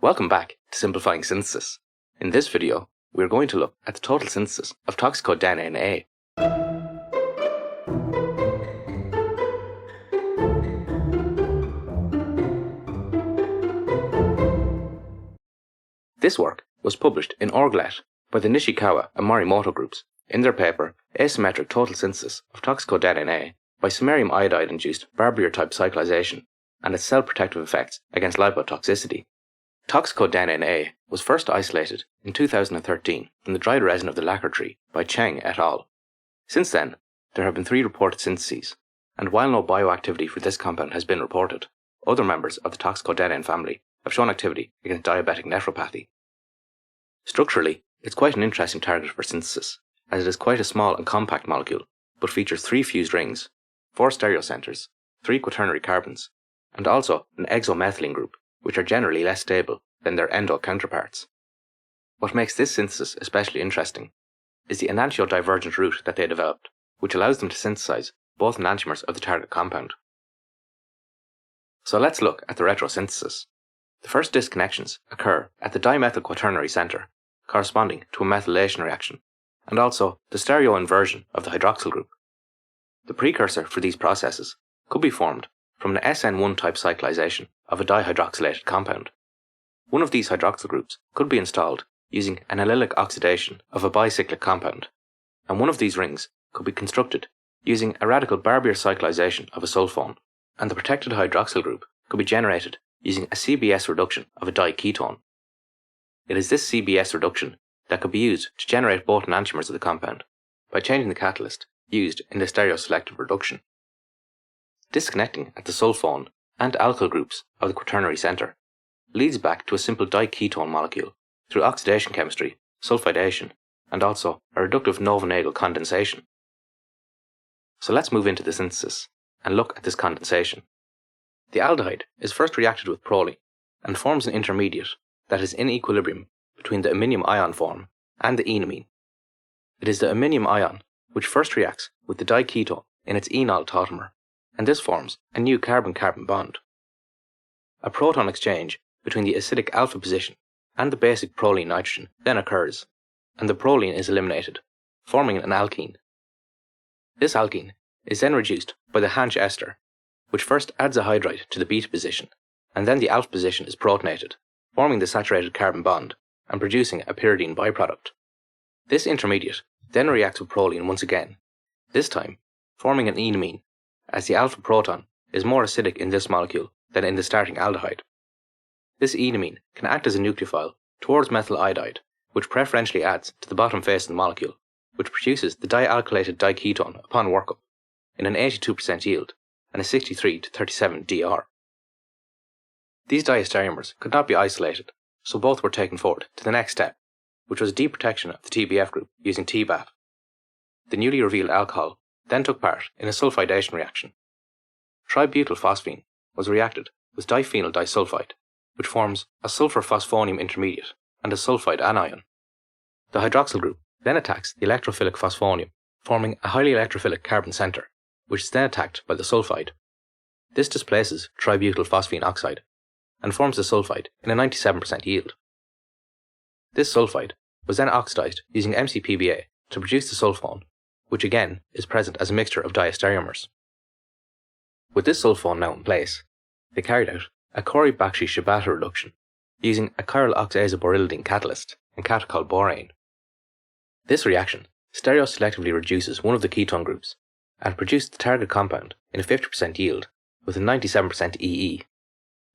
Welcome back to Simplifying Synthesis. In this video, we are going to look at the total synthesis of Toxicodenane A. This work was published in Org Lett by the Nishikawa and Morimoto groups in their paper Asymmetric Total Synthesis of Toxicodenane A by Samarium-Iodide-Induced Barbier-Type Cyclization and its cell-protective effects against lipotoxicity. Toxicodenane A was first isolated in 2013 from the dried resin of the lacquer tree by Cheng et al. Since then, there have been 3 reported syntheses, and while no bioactivity for this compound has been reported, other members of the Toxicodenane family have shown activity against diabetic nephropathy. Structurally, it's quite an interesting target for synthesis, as it is quite a small and compact molecule, but features 3 fused rings, 4 stereocenters, 3 quaternary carbons, and also an exomethylene group, which are generally less stable than their endo counterparts. What makes this synthesis especially interesting is the Enantiodivergent Route that they developed, which allows them to synthesize both enantiomers of the target compound. So let's look at the retrosynthesis. The first disconnections occur at the dimethyl quaternary center, corresponding to a methylation reaction, and also the stereoinversion of the hydroxyl group. The precursor for these processes could be formed from an SN1 type cyclization of a dihydroxylated compound. One of these hydroxyl groups could be installed using an allylic oxidation of a bicyclic compound, and one of these rings could be constructed using a radical Barbier cyclization of a sulfone, and the protected hydroxyl group could be generated using a CBS reduction of a diketone. It is this CBS reduction that could be used to generate both enantiomers of the compound by changing the catalyst used in the stereoselective reduction. Disconnecting at the sulfone and alkyl groups of the quaternary center leads back to a simple diketone molecule through oxidation chemistry, sulfidation, and also a reductive Knoevenagel condensation. So let's move into the synthesis and look at this condensation. The aldehyde is first reacted with proline and forms an intermediate that is in equilibrium between the iminium ion form and the enamine. It is the iminium ion which first reacts with the diketone in its enol tautomer, and this forms a new carbon-carbon bond. A proton exchange between the acidic alpha position and the basic proline nitrogen then occurs, and the proline is eliminated, forming an alkene. This alkene is then reduced by the Hansch ester, which first adds a hydride to the beta position, and then the alpha position is protonated, forming the saturated carbon bond and producing a pyridine byproduct. This intermediate then reacts with proline once again, this time forming an enamine, as the alpha proton is more acidic in this molecule than in the starting aldehyde. This enamine can act as a nucleophile towards methyl iodide, which preferentially adds to the bottom face of the molecule, which produces the dialkylated diketone upon workup in an 82% yield and a 63 to 37 DR. These diastereomers could not be isolated, so both were taken forward to the next step, which was deprotection of the TBF group using TBAF. The newly revealed alcohol then took part in a sulfidation reaction. Tributylphosphine was reacted with diphenyl disulfide, which forms a sulfur phosphonium intermediate and a sulfide anion. The hydroxyl group then attacks the electrophilic phosphonium, forming a highly electrophilic carbon center, which is then attacked by the sulfide. This displaces tributylphosphine oxide and forms the sulfide in a 97% yield. This sulfide was then oxidized using MCPBA to produce the sulfone, which again is present as a mixture of diastereomers. With this sulfone now in place, they carried out a Corey-Bakshi-Shibata reduction using a chiral oxazoborylidine catalyst and catechol borane. This reaction stereoselectively reduces one of the ketone groups and produced the target compound in a 50% yield with a 97% EE,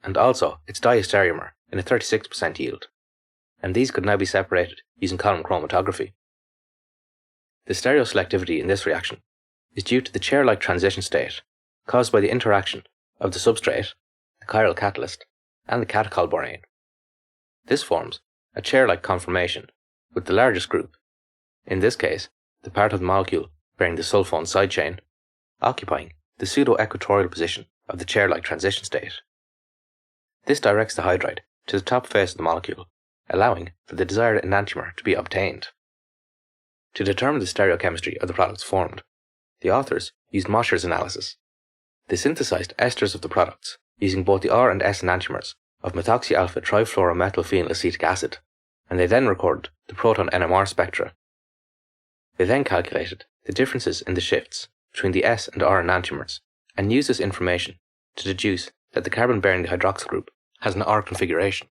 and also its diastereomer in a 36% yield, and these could now be separated using column chromatography. The stereoselectivity in this reaction is due to the chair-like transition state caused by the interaction of the substrate, the chiral catalyst, and the catechol borane. This forms a chair-like conformation with the largest group, in this case the part of the molecule bearing the sulfone side chain, occupying the pseudo-equatorial position of the chair-like transition state. This directs the hydride to the top face of the molecule, allowing for the desired enantiomer to be obtained. To determine the stereochemistry of the products formed, the authors used Mosher's analysis. They synthesized esters of the products using both the R and S enantiomers of methoxy-alpha trifluoromethylphenylacetic acid, and they then recorded the proton NMR spectra. They then calculated the differences in the shifts between the S and R enantiomers, and used this information to deduce that the carbon-bearing hydroxyl group has an R configuration.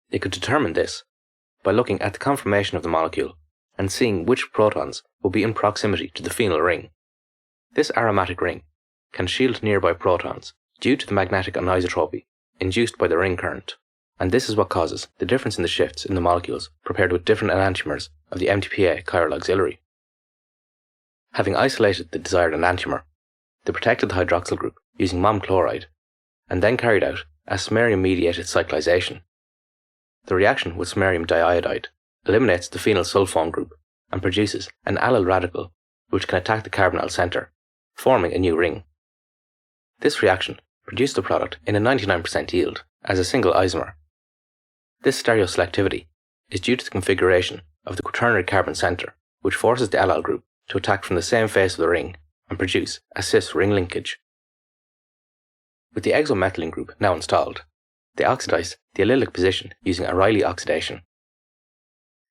They could determine this by looking at the conformation of the molecule and seeing which protons will be in proximity to the phenyl ring. This aromatic ring can shield nearby protons due to the magnetic anisotropy induced by the ring current, and this is what causes the difference in the shifts in the molecules prepared with different enantiomers of the MTPA chiral auxiliary. Having isolated the desired enantiomer, they protected the hydroxyl group using mom chloride, and then carried out a samarium-mediated cyclization. The reaction with samarium diiodide eliminates the phenyl sulfone group and produces an allyl radical which can attack the carbonyl center, forming a new ring. This reaction produced the product in a 99% yield as a single isomer. This stereoselectivity is due to the configuration of the quaternary carbon center, which forces the allyl group to attack from the same face of the ring and produce a cis ring linkage. With the exomethylene group now installed, they oxidized the allylic position using a Riley oxidation.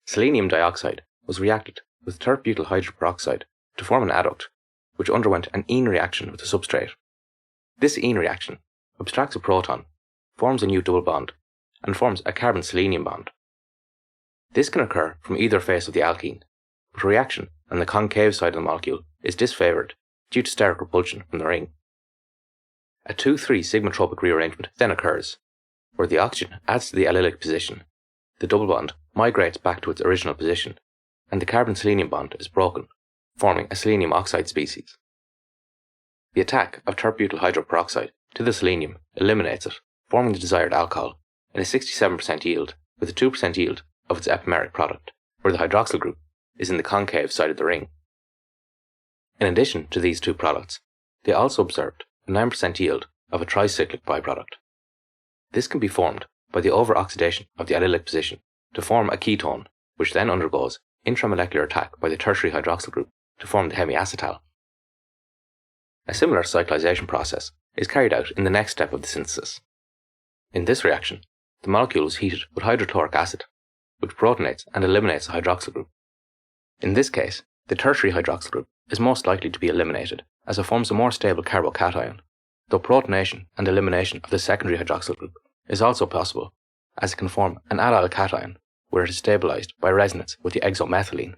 Selenium dioxide was reacted with tert-butyl hydroperoxide to form an adduct, which underwent an ene reaction with the substrate. This ene reaction abstracts a proton, forms a new double bond, and forms a carbon-selenium bond. This can occur from either face of the alkene, but reaction on the concave side of the molecule is disfavored due to steric repulsion from the ring. A 2,3 sigmatropic rearrangement then occurs, where the oxygen adds to the allylic position, the double bond migrates back to its original position, and the carbon-selenium bond is broken, forming a selenium oxide species. The attack of tert-butyl hydroperoxide to the selenium eliminates it, forming the desired alcohol in a 67% yield with a 2% yield of its epimeric product, where the hydroxyl group is in the concave side of the ring. In addition to these two products, they also observed a 9% yield of a tricyclic byproduct. This can be formed by the over-oxidation of the allylic position to form a ketone, which then undergoes intramolecular attack by the tertiary hydroxyl group to form the hemiacetal. A similar cyclization process is carried out in the next step of the synthesis. In this reaction, the molecule is heated with hydrochloric acid, which protonates and eliminates the hydroxyl group. In this case, the tertiary hydroxyl group is most likely to be eliminated as it forms a more stable carbocation, though protonation and elimination of the secondary hydroxyl group is also possible, as it can form an allyl cation where it is stabilized by resonance with the exomethylene.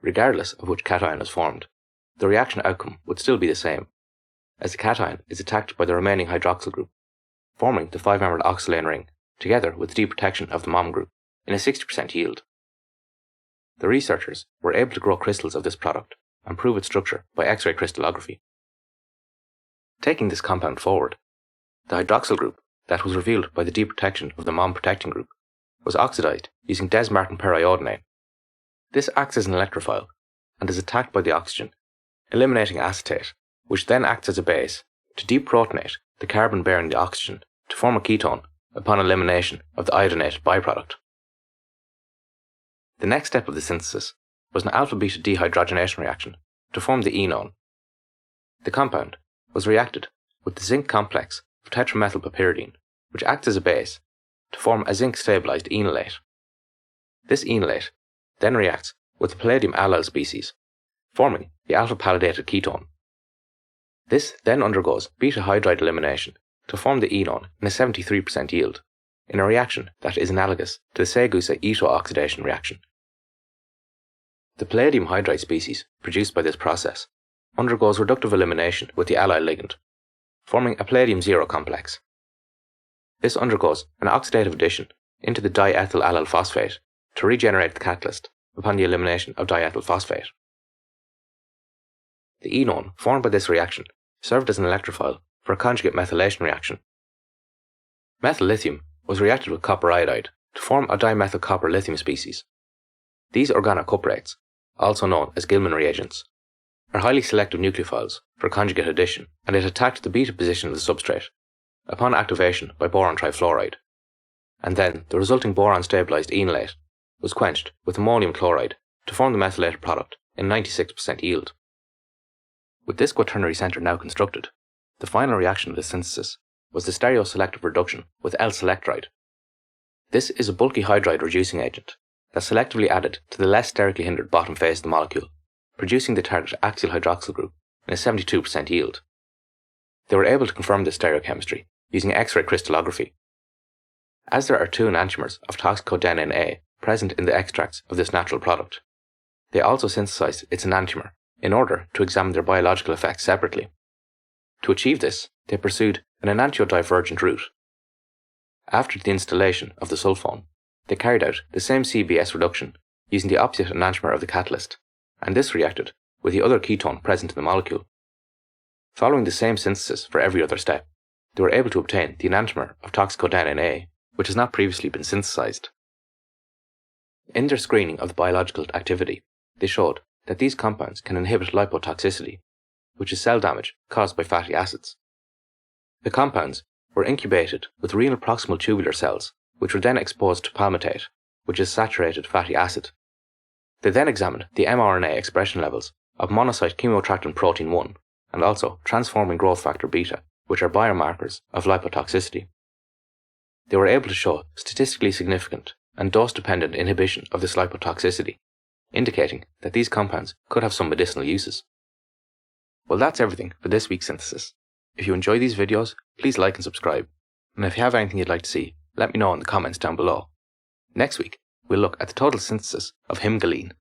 Regardless of which cation is formed, the reaction outcome would still be the same, as the cation is attacked by the remaining hydroxyl group, forming the 5-membered oxalane ring together with the deprotection of the mom group in a 60% yield. The researchers were able to grow crystals of this product and prove its structure by X-ray crystallography. Taking this compound forward, the hydroxyl group that was revealed by the deprotection of the mom protecting group was oxidized using desmartin periodinane. This acts as an electrophile and is attacked by the oxygen, eliminating acetate, which then acts as a base to deprotonate the carbon bearing the oxygen to form a ketone upon elimination of the iodinated byproduct. The next step of the synthesis was an alpha-beta dehydrogenation reaction to form the enone. The compound was reacted with the zinc complex of tetramethylpyridine, which acts as a base to form a zinc-stabilized enolate. This enolate then reacts with the palladium allyl species, forming the alpha-palladated ketone. This then undergoes beta-hydride elimination to form the enone in a 73% yield, in a reaction that is analogous to the Segusa-Ito oxidation reaction. The palladium hydride species produced by this process undergoes reductive elimination with the allyl ligand, forming a palladium zero complex. This undergoes an oxidative addition into the diethyl allyl phosphate to regenerate the catalyst upon the elimination of diethyl phosphate. The enone formed by this reaction served as an electrophile for a conjugate methylation reaction. Methyl lithium was reacted with copper iodide to form a dimethyl copper lithium species. These organocuprates, also known as Gilman reagents, are highly selective nucleophiles for conjugate addition, and it attacked the beta position of the substrate upon activation by boron trifluoride, and then the resulting boron-stabilized enolate was quenched with ammonium chloride to form the methylated product in 96% yield. With this quaternary center now constructed, the final reaction of the synthesis was the stereoselective reduction with L-selectride. This is a bulky hydride reducing agent that selectively added to the less sterically hindered bottom phase of the molecule, producing the target axial hydroxyl group in a 72% yield. They were able to confirm this stereochemistry using X-ray crystallography. As there are 2 enantiomers of Toxicodenane A present in the extracts of this natural product, they also synthesized its enantiomer in order to examine their biological effects separately. To achieve this, they pursued an Enantiodivergent route. After the installation of the sulfone, they carried out the same CBS reduction using the opposite enantiomer of the catalyst, and this reacted with the other ketone present in the molecule. Following the same synthesis for every other step, they were able to obtain the enantiomer of Toxicodenane A, which has not previously been synthesized. In their screening of the biological activity, they showed that these compounds can inhibit lipotoxicity, which is cell damage caused by fatty acids. The compounds were incubated with renal proximal tubular cells, which were then exposed to palmitate, which is saturated fatty acid. They then examined the mRNA expression levels of monocyte chemotactin protein 1 and also transforming growth factor beta, which are biomarkers of lipotoxicity. They were able to show statistically significant and dose-dependent inhibition of this lipotoxicity, indicating that these compounds could have some medicinal uses. Well, that's everything for this week's synthesis. If you enjoy these videos, please like and subscribe, and if you have anything you'd like to see, let me know in the comments down below. Next week, we'll look at the total synthesis of himgaline.